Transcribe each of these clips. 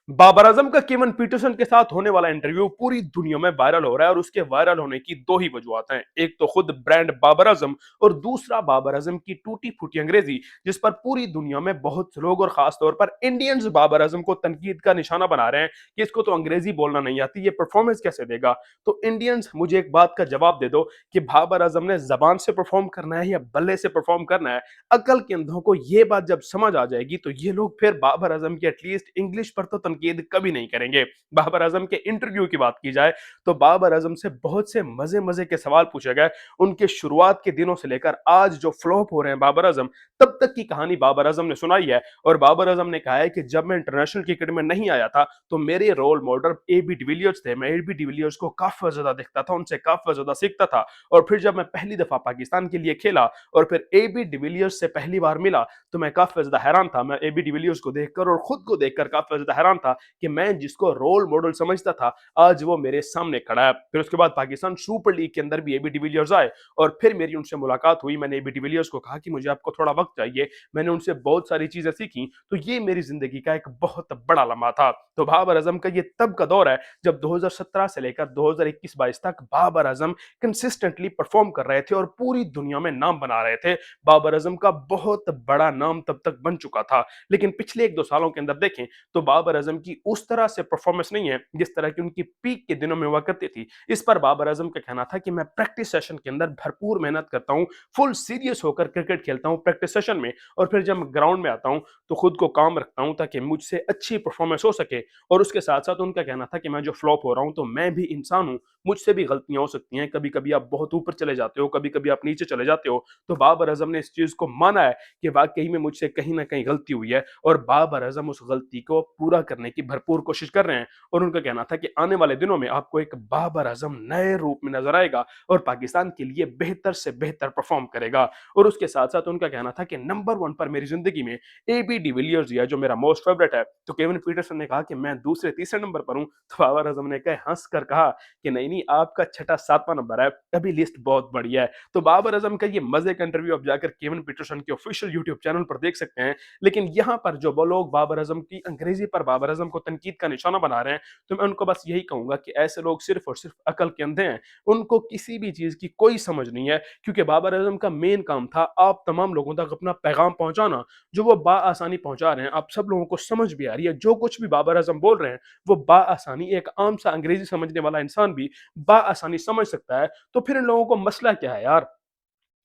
बाबर आजम का केवन पीटरसन के साथ होने वाला इंटरव्यू पूरी दुनिया में वायरल हो रहा है और उसके वायरल होने की दो ही वजूहत हैं। एक तो खुद ब्रांड बाबर आजम और दूसरा बाबर आजम की टूटी फूटी अंग्रेजी, जिस पर पूरी दुनिया में बहुत से लोग और खास तौर पर इंडियंस बाबर आजम को तनकीद का निशाना बना रहे हैं कि इसको तो अंग्रेजी बोलना नहीं आती, ये परफॉर्मेंस कैसे देगा। तो इंडियंस मुझे एक बात का जवाब दे दो कि बाबर आजम ने जबान से परफॉर्म करना है या बल्ले से परफॉर्म करना है। अकल के अंधों को ये बात जब समझ आ जाएगी तो ये लोग फिर बाबर आजम की एटलीस्ट इंग्लिश पर तो तनकीद कभी नहीं करेंगे। बाबर आजम के इंटरव्यू की बात की जाए तो बाबर आजम से बहुत से मजे मजे के सवाल पूछे गए। उनके शुरुआत के दिनों से लेकर आज जो फ्लॉप हो रहे हैं बाबर आजम, तब तक की कहानी बाबर आजम ने सुनाई है। और बाबर आजम ने कहा है कि जब मैं इंटरनेशनल क्रिकेट में नहीं आया था तो मेरे role model A B de Villiers थे। मैं ए बी डिविलियर्स को काफी ज्यादा देखता था, उनसे काफी ज्यादा सीखता था। और फिर जब मैं पहली दफा पाकिस्तान के लिए खेला और फिर ए बी डिविलियर्स से पहली बार मिला तो मैं काफी ज्यादा हैरान था। मैं ए बी डिविलियर्स को देखकर और खुद को देखकर काफी ज्यादा हैरान था कि मैं जिसको रोल मॉडल समझता था आज वो मेरे सामने खड़ा है। फिर उसके बाद पाकिस्तान सुपर लीग के अंदर भी ए बी डिविलियर्स आए और फिर मेरी उनसे मुलाकात हुई। मैंने ए बी डिविलियर्स को कहा कि मुझे आपको थोड़ा वक्त चाहिए। मैंने उनसे बहुत सारी चीजें सीखी। तो ये मेरी जिंदगी का एक बहुत बड़ा लम्हा था। तो बाबर आजम का ये तब का दौर है जब 2017 से लेकर 2021-22 तक बाबर आजम कंसिस्टेंटली परफॉर्म कर रहे थे और पूरी दुनिया में नाम बना रहे थे। बाबर आजम का बहुत बड़ा नाम तब तक बन चुका था। लेकिन पिछले एक दो सालों के अंदर देखें तो बाबर आजम की उस तरह से परफॉर्मेंस नहीं है जिस तरह की उनकी पीक के दिनों में हुआ करती थी। इस पर बाबर आजम का कहना था कि मैं प्रैक्टिस सेशन के अंदर भरपूर मेहनत करता हूँ, फुल सीरियस होकर क्रिकेट खेलता हूँ प्रैक्टिस सेशन में, और फिर जब ग्राउंड में आता हूँ तो खुद को काम रखता हूँ ताकि मुझसे अच्छी परफॉर्मेंस हो सके। और उसके साथ साथ उनका कहना था कि मैं जो फ्लॉप हो रहा हूँ तो मैं भी इंसान हूँ, मुझसे भी गलतियां हो सकती हैं। कभी कभी आप बहुत ऊपर चले जाते हो, कभी कभी आप नीचे चले जाते हो। तो बाबर आजम ने इस चीज को माना है कि वाकई में मुझसे कहीं ना कहीं गलती हुई है और बाबर आजम उस गलती को पूरा करने की भरपूर कोशिश कर रहे हैं। और उनका कहना था कि आने वाले दिनों में आपको एक बाबर आजम नए रूप में नजर आएगा और पाकिस्तान के लिए बेहतर से बेहतर परफॉर्म करेगा। और उसके साथ साथ उनका कहना था कि नंबर वन पर मेरी जिंदगी में ए बी डिविलियर्स है जो मेरा मोस्ट फेवरेट है। तो केविन पीटरसन ने कहा कि मैं दूसरे तीसरे नंबर पर हूं। तो बाबर आजम ने कहा हंस कर कहा कि नहीं नहीं, आपका छठा सातवां नंबर है, अभी लिस्ट बहुत बढ़िया है। तो बाबर आजम का ये मजे का इंटरव्यू आप जाकर केविन पीटरसन के ऑफिशियल यूट्यूब चैनल पर देख सकते हैं। लेकिन यहाँ पर जो वो लोग बाबर आजम की अंग्रेजी पर बाबर आजम को तनकीद का निशाना बना रहे हैं, तो मैं उनको बस यही कहूंगा कि ऐसे लोग सिर्फ और सिर्फ अकल के अंधे हैं। उनको किसी भी चीज की कोई समझ नहीं है, क्योंकि बाबर आजम का मेन काम था आप तमाम लोगों तक अपना पैगाम पहुंचाना, जो वो बाआसानी पहुंचा रहे हैं। आप सब लोगों को समझ भी आ रही है, जो कुछ भी बाबर आजम बोल रहे हैं वो बाआसानी एक आम सा अंग्रेजी समझने वाला इंसान भी बाआसानी समझ सकता है। तो फिर इन लोगों को मसला क्या है यार?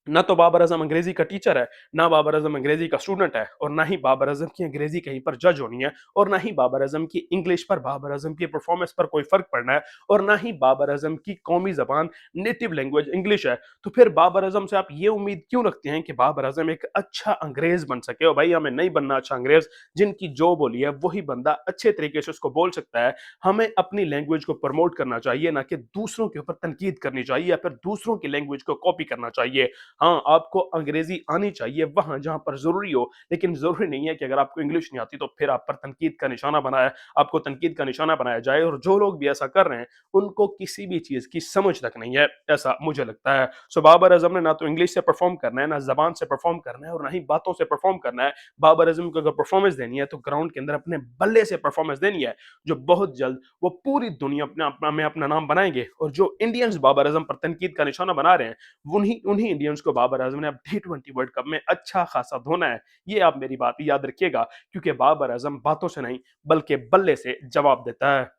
ना तो बाबर आजम अंग्रेजी का टीचर है, ना बाबर आजम अंग्रेजी का स्टूडेंट है, और ना ही बाबर आजम की अंग्रेजी कहीं पर जज होनी है, और ना ही बाबर आजम की इंग्लिश पर बाबर आजम की परफॉर्मेंस पर कोई फर्क पड़ना है, और ना ही बाबर आजम की कौमी जबान नेटिव लैंग्वेज इंग्लिश है। तो फिर बाबर आजम से आप ये उम्मीद क्यों रखते हैं कि बाबर आजम एक अच्छा अंग्रेज बन सके? और भाई हमें नहीं बनना अच्छा अंग्रेज, जिनकी जो बोली है वही बंदा अच्छे तरीके से उसको बोल सकता है। हमें अपनी लैंग्वेज को प्रमोट करना चाहिए, ना कि दूसरों के ऊपर तनकीद करनी चाहिए या फिर दूसरों की लैंग्वेज को कॉपी करना चाहिए। हाँ, आपको अंग्रेजी आनी चाहिए वहां जहां पर जरूरी हो, लेकिन जरूरी नहीं है कि अगर आपको इंग्लिश नहीं आती तो फिर आप पर तनकीद का निशाना बनाया आपको तनकीद का निशाना बनाया जाए। और जो लोग भी ऐसा कर रहे हैं उनको किसी भी चीज की समझ तक नहीं है, ऐसा मुझे लगता है। सो बाबर आजम ने ना तो इंग्लिश से परफॉर्म करना है, ना जबान से परफॉर्म करना है, और ना ही बातों से परफॉर्म करना है। बाबर आजम को अगर परफॉर्मेंस देनी है तो ग्राउंड के अंदर अपने बल्ले से परफॉर्मेंस देनी है, जो बहुत जल्द वो पूरी दुनिया में अपना नाम बनाएंगे। और जो इंडियंस बाबर आजम पर तनकीद का निशाना बना रहे हैं, उन्हीं उन्हीं इंडियंस को बाबर आजम ने अब T20 वर्ल्ड कप में अच्छा खासा धोना है। ये आप मेरी बात याद रखिएगा, क्योंकि बाबर आजम बातों से नहीं बल्कि बल्ले से जवाब देता है।